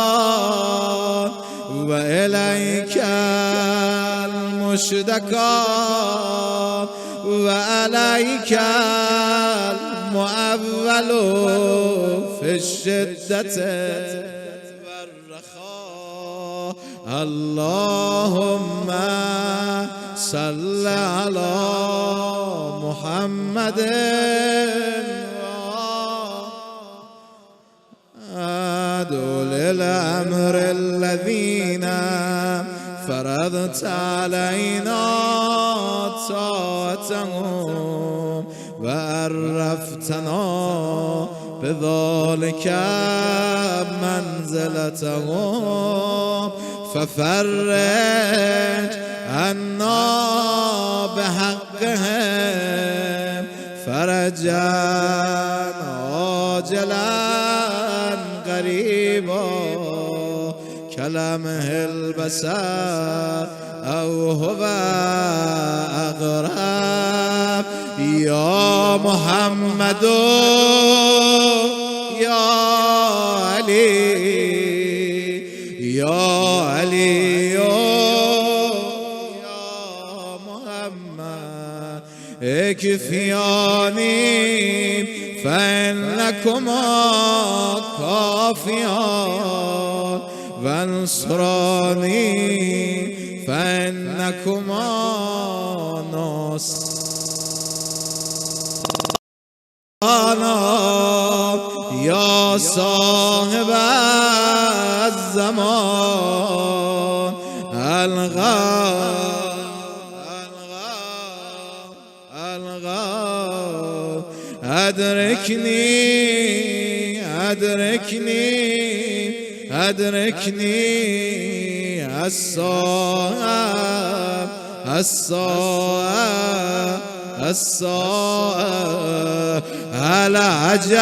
وإليك المشتكى وعليك المؤول في الشدة والرخاء. اللهم صل على محمد أولي الأمر الذين فرضت علينا طاعتهم وعرفتنا بذلك منزلتهم ففرج عنا بحقهم فرجا عاجلا قريبا كلمه البصر أو هو أقرب. يا محمد يا علي يا علي يا محمد اكفياني فإنكما كافيان وانصراني فإنكما ناصران. يا صاحب الزمان الغاب أدركني الصائب العجل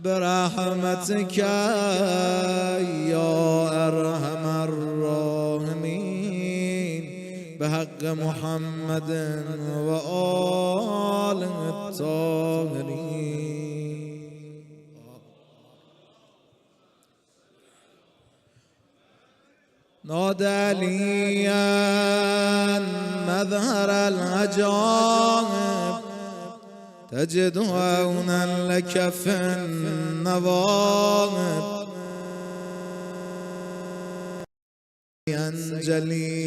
برحمتك يا أرحم الراحمين بحق محمد وآله الطاهرين. نادى عليا مظهر العجائب تجد عونا لك في النوائب أنجلي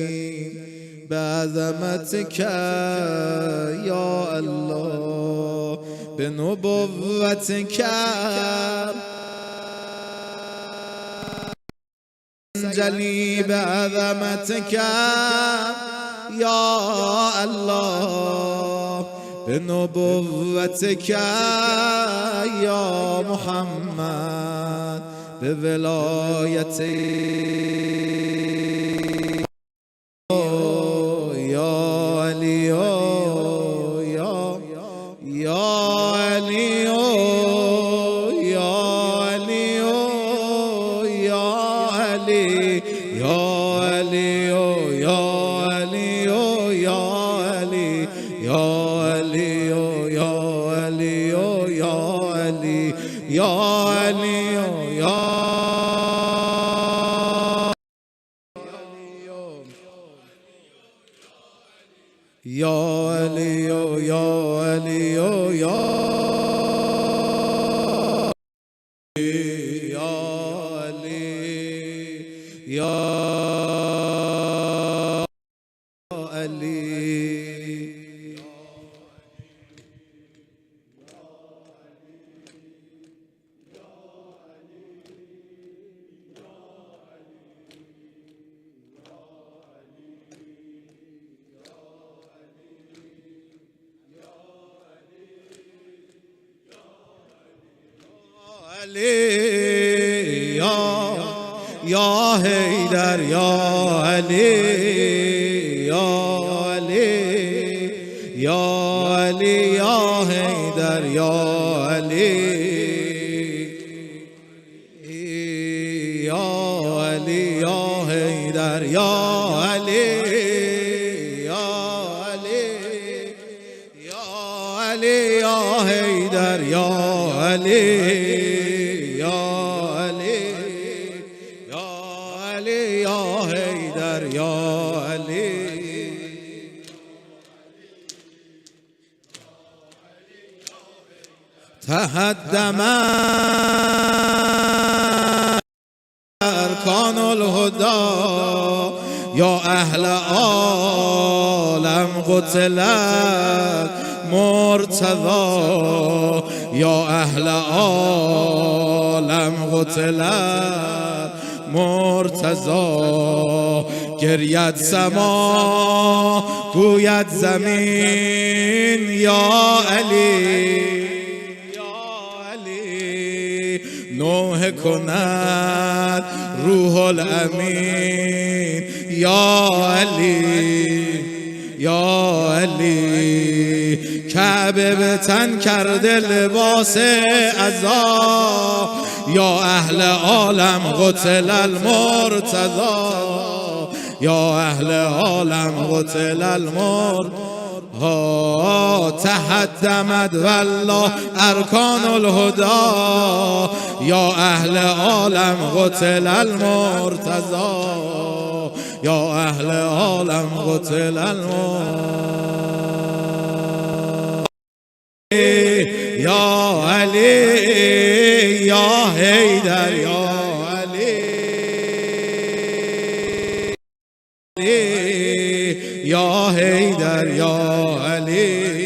بعظمتك يا الله بنبوتك أنجلي بعظمتك يا الله بنبوتك يا محمد بولايتي يا علي يا علي يا علي يا علي يا علي يا علي يا علي يا علي يا علي يا علي يا علي يا يا علي يا علي يا علي علی یا حیدر یا علی یا علی یا علی یا حیدر یا علی یا علی یا حیدر یا علی یا علی یا علی یا حیدر یا علی یا علی یا علی یا حیدر یا علی تهدم ارکان الهدى یا اهل عالم قتلت مرتضی یا اهل عالم قتلت مرتضی گرید سما گوید زمین یا علی نوح کند روح الامین یا علی یا علی کعبه به تن کرده لباس عزا یا اهل عالم قتل المرتضی یا اهل عالم قتل المرتضی تهدمت والله ارکان الهدى یا اهل عالم قتل المرتضی یا اهل عالم قتل المرتضی یا علی یا حیدر یا علی یا حیدر یا علی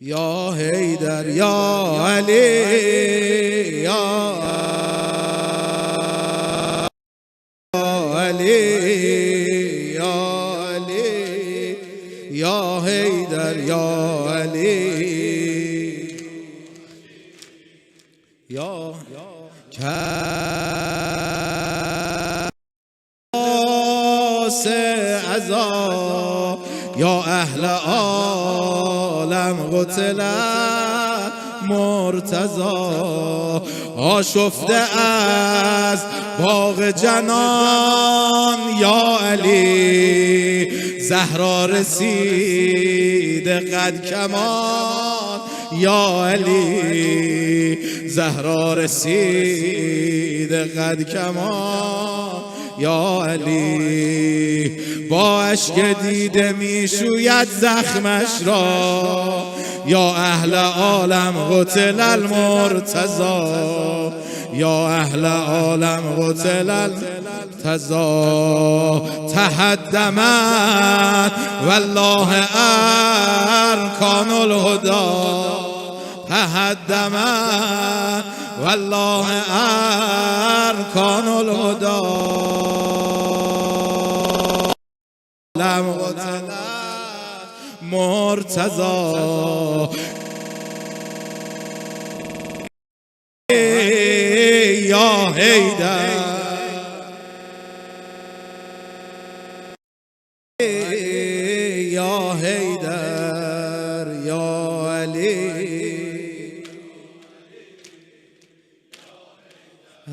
یا حیدر یا علی یا علی یا علی یا حیدر یا علی یا عزا یا اهل عالم قتل مرتضی آشفته از باغ جنان یا علی زهرا رسید قد کمان یا علی زهرا رسید قد کمان یا علی با اشک دیده میشوید زخمش را یا اهل عالم قتل المرتضی یا اهل عالم قتل المرتضی تهدمت والله ارکان الهدى تهدمت والله ارکان الهدى لم قتل مرتضی یا حیدر یا حیدر یا علی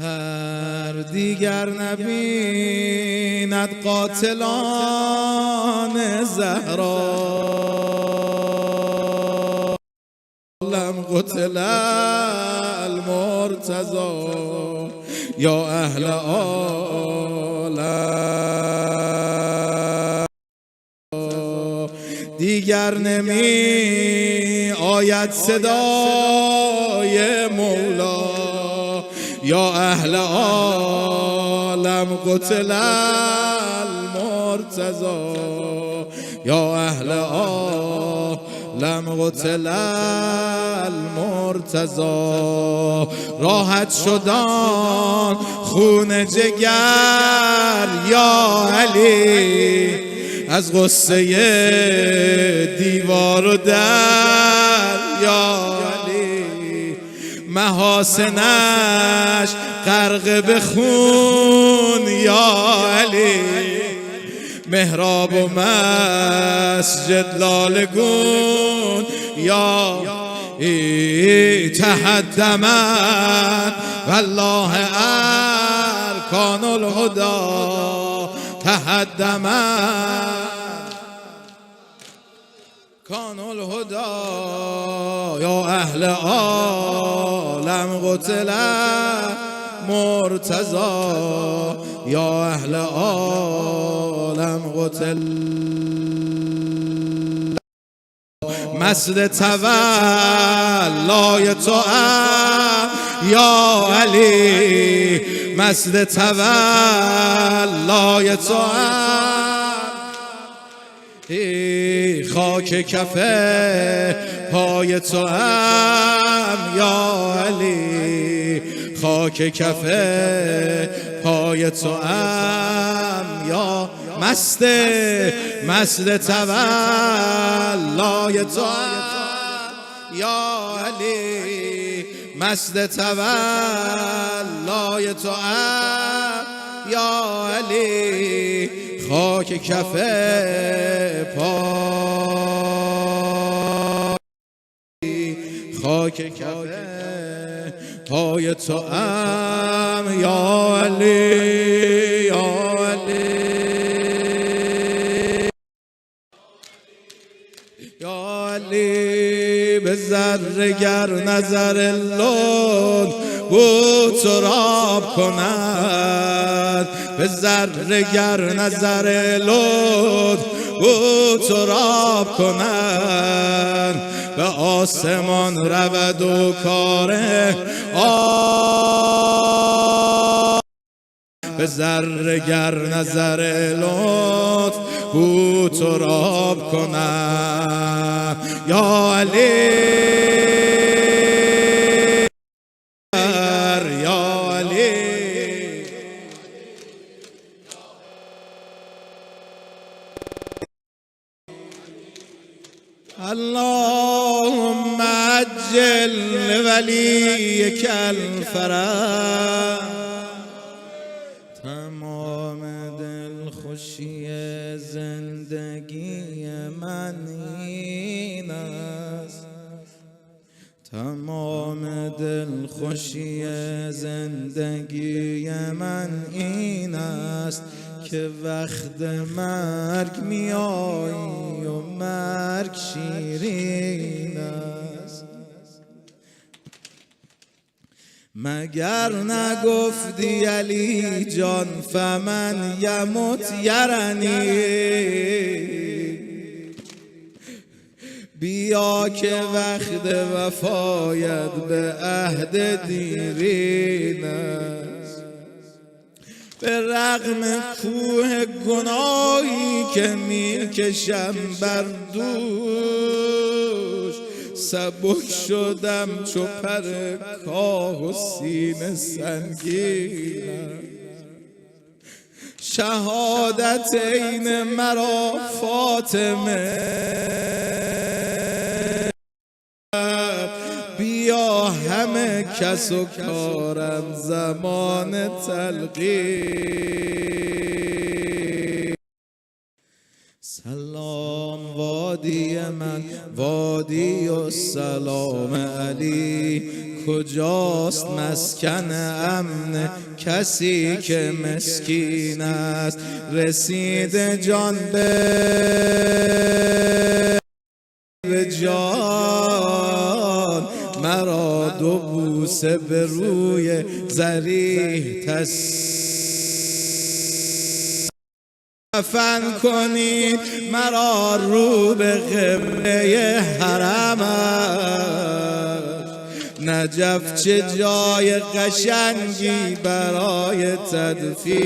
هر دیگر نبیند قاتلان زهرا لم قتل المرتضی یا اهل عالم دیگر نمی آید صدای مولا یا اهل عالم قتل المرتضی یا اهل عالم قتل المرتضی راحت شدان خون جگر یا علی از غصه دیوار و در یا علی محاسنش غرق به خون یا علی، محراب و مسجد لالگون یا تهدمت والله ارکان الهدا تهدمت کان الهدا یا اهل عالم قتل مرتضی یا اهل عالم قتل مسجد تولای تو یا علی، مسجد تولای تو خاک کف پای تو یا علی، خاک کف پای تو یا مسجد تولای تو یا علی، مسجد تولای تو یا علی، خاک کف پای خاک کف پای تو یا علی یا علی یا علی، به ذره گر نظر لطف او تراب کند، به ذره گر نظر لطف او تراب کند، به آسمان رود و کار به ذره گر نظر لطف او تراب کند یا علی یا علی. اللهم عجل لولیک الفرج، تمام دلخوشی زندگی من این است، تمام دلخوشی زندگی من این است که وقت مرگ میایی و مرگ شیرین است. مگر نگفتی علی جان فمن یموت یرنی، بیا که وقت وفایت به عهد دیرین است. به رغم کوه گناهی که میکشم بر دوش، سبک شدم چو پر کاه و سینه سنگینم. شهادت این مرا فاطمه، بیا همه کس و کارم زمان تلقی. سلام وادی من وادی و سلام علی، کجاست مسکن امن کسی که مسکین است. رسید جان به جان، مرا دو بوسه به روی ضریح دفن کنید، مرا رو به قبله حرمش. نجف چه جای قشنگی برای تدفین،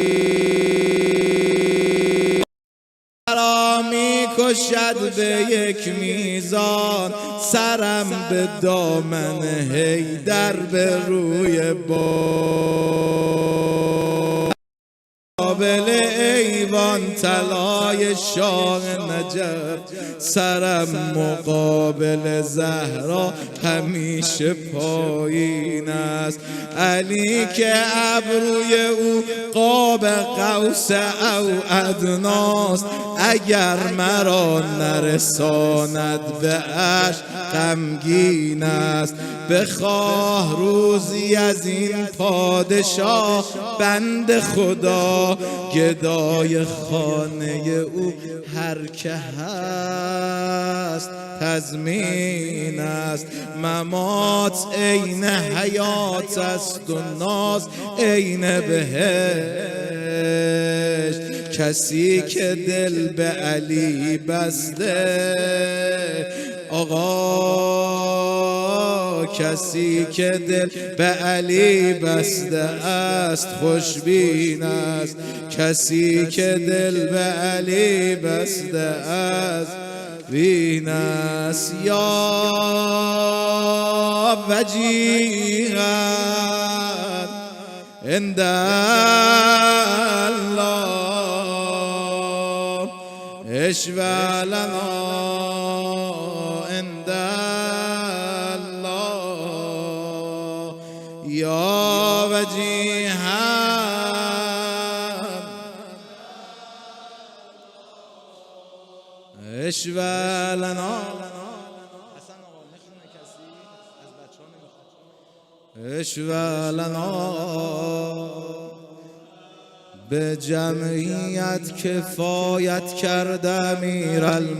مرا می کشد به یک میزان، سرم به دامن حیدر به روی بام. قابل ایوان طلای صدای شاه نجف، سرم مقابل زهرا همیشه پایین است. علی که ابروی او قاب قوس او ادناست، اگر مرا نرساند به عشق غمگین است. بخواه روزی از این پادشاه بند خدا، گدای خانه او هر که هست تضمین است. ممات عین حیات است و ناز عین بهشت. کسی که دل به علی بسته آقا، کسی که دل به علی بسته است خوشبین است. کسی که دل به علی بسته است بین است. یا وجیها عند الله اشفع لنا عند الله. یا وجیها اشفع لنا. اشفع لنا. به جمعیت کفایت کرد امیرالمؤمنین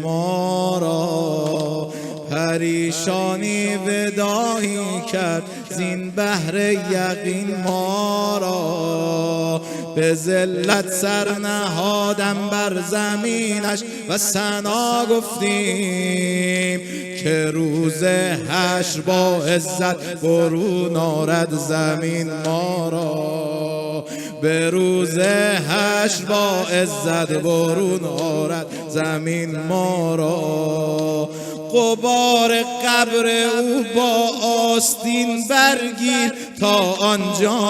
ما را، پریشانی وداعی کرد زین بحر یقین ما را. به ذلت سر نهادم بر زمینش و ثنا گفتیم، که روز حشر با عزت برون آرد زمین ما را. به روز حشر با عزت برون آرد زمین ما را. غبار قبر او با آستین برگیر تا آنجان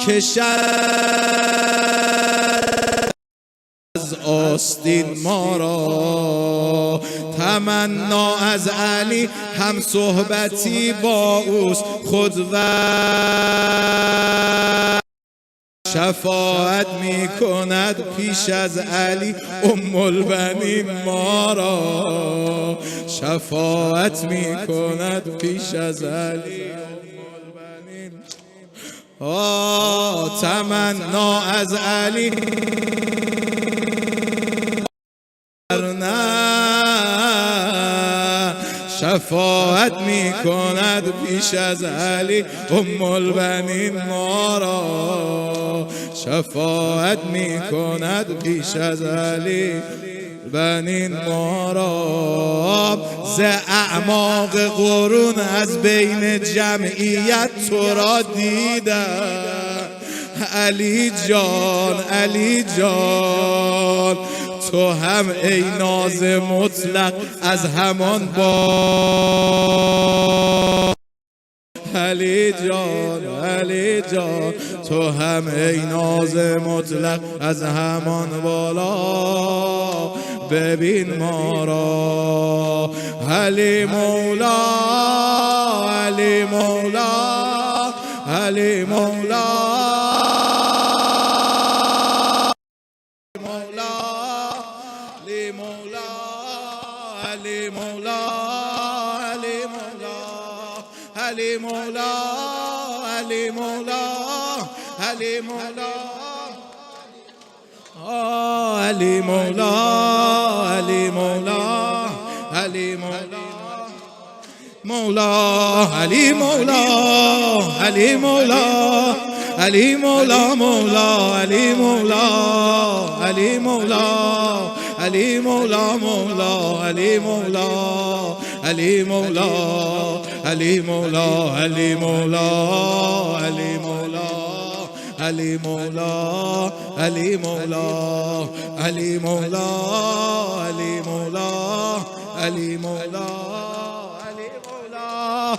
که از آستین ما را. تمنا از علی هم صحبتی با اوست خود و شفاعت می کند پیش از علی ام البنین ما را. شفاعت می کند پیش از علی ام البنین. تمنا از علی شفاعت می کند پیش از علی ام البنین ما را. شفاعت می کند پیش از علی بنین ما را. ز اعماق قرون از بین جمعیت تو را دیدم علی جان، علی جان. تو هم ای ناز مطلق از همان با علی جان، علی جان. تو هم ای ناز مطلق از همان بالا. ببین ما را علی مولا، علی مولا، علی مولا، علی مولا، علی مولا، علی مولا، علی مولا، علی مولا، علی مولا، علی مولا، مولا، علی مولا، علی مولا، علی مولا، مولا، علی مولا، علی مولا، علی مولا، مولا، علی مولا، علی مولا، علی مولا، علی مولا، علی مولا، علی مولا، علی مولا، علی مولا، علی مولا، علی مولا، علی مولا،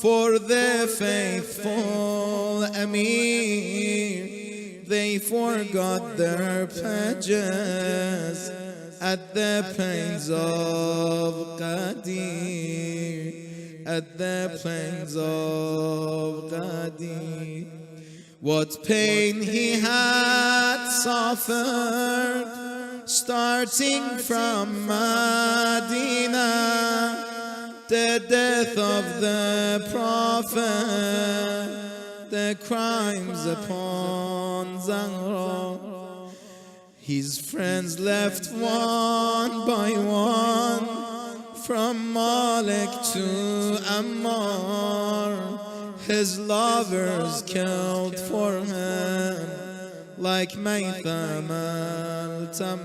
for the faithful Amir. They forgot their pledges at the plains of Qadr, at the plains of Qadr. What pain he had suffered, starting from Medina, the death of the Prophet, the crimes upon Zahra. His friends left one by one, from Malik to Ammar. His lovers killed for him, like Maytham al-Tammar.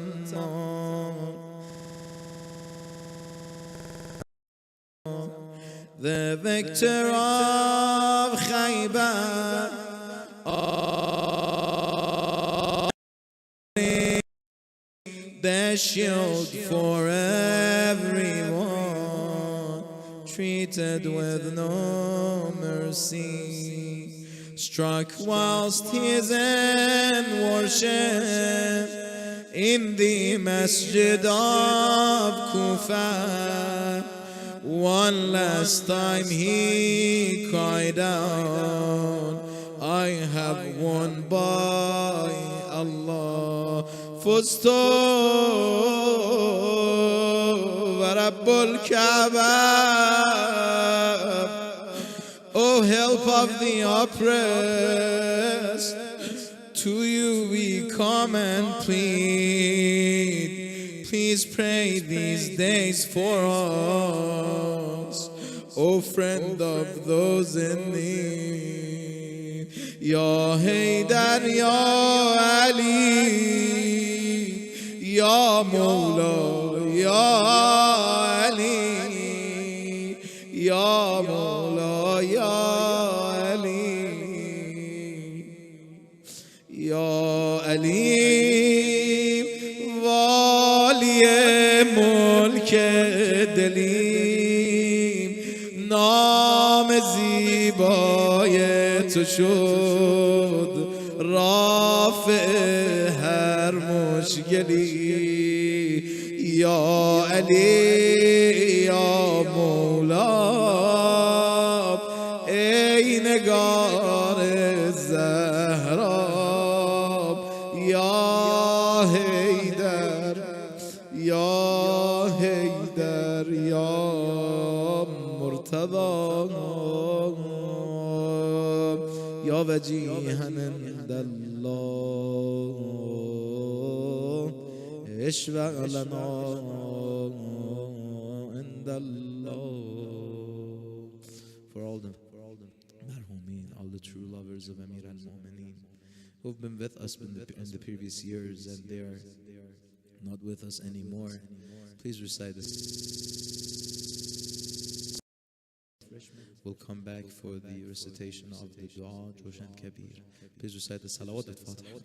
The victor of Khaybar, the shield for everyone, treated with no mercy, struck whilst he's in worship in the masjid of Kufa. One last time he cried out, I have won by Allah. فزت ورب الكعبة. O help of the oppressed, to you we come and plead. Please pray these days for us, O friend of those in need. Ya Haydar, Ya Ali, Ya Mawla, Ya Ali, Ya Mawla, Ya Ali, Ya Ali, Wali Mulk Dalim, Naam Zibaye Tu shud, Rafi har mushkili. Ya Ali, Ya Mawla, ey Nagar Zahra, Ya Haydar, Ya Haydar, Ya Murtada, Ya Wajihan indallah, اشفع لنا عند الله. For all the marhumin, all the true lovers of Amir al-Mu'mineen who have been with us in the previous years and they are not with us anymore, please recite this. We'll come back for the recitation of the Dua Joshan Kabir. Please recite the Salawat al-Fatiha.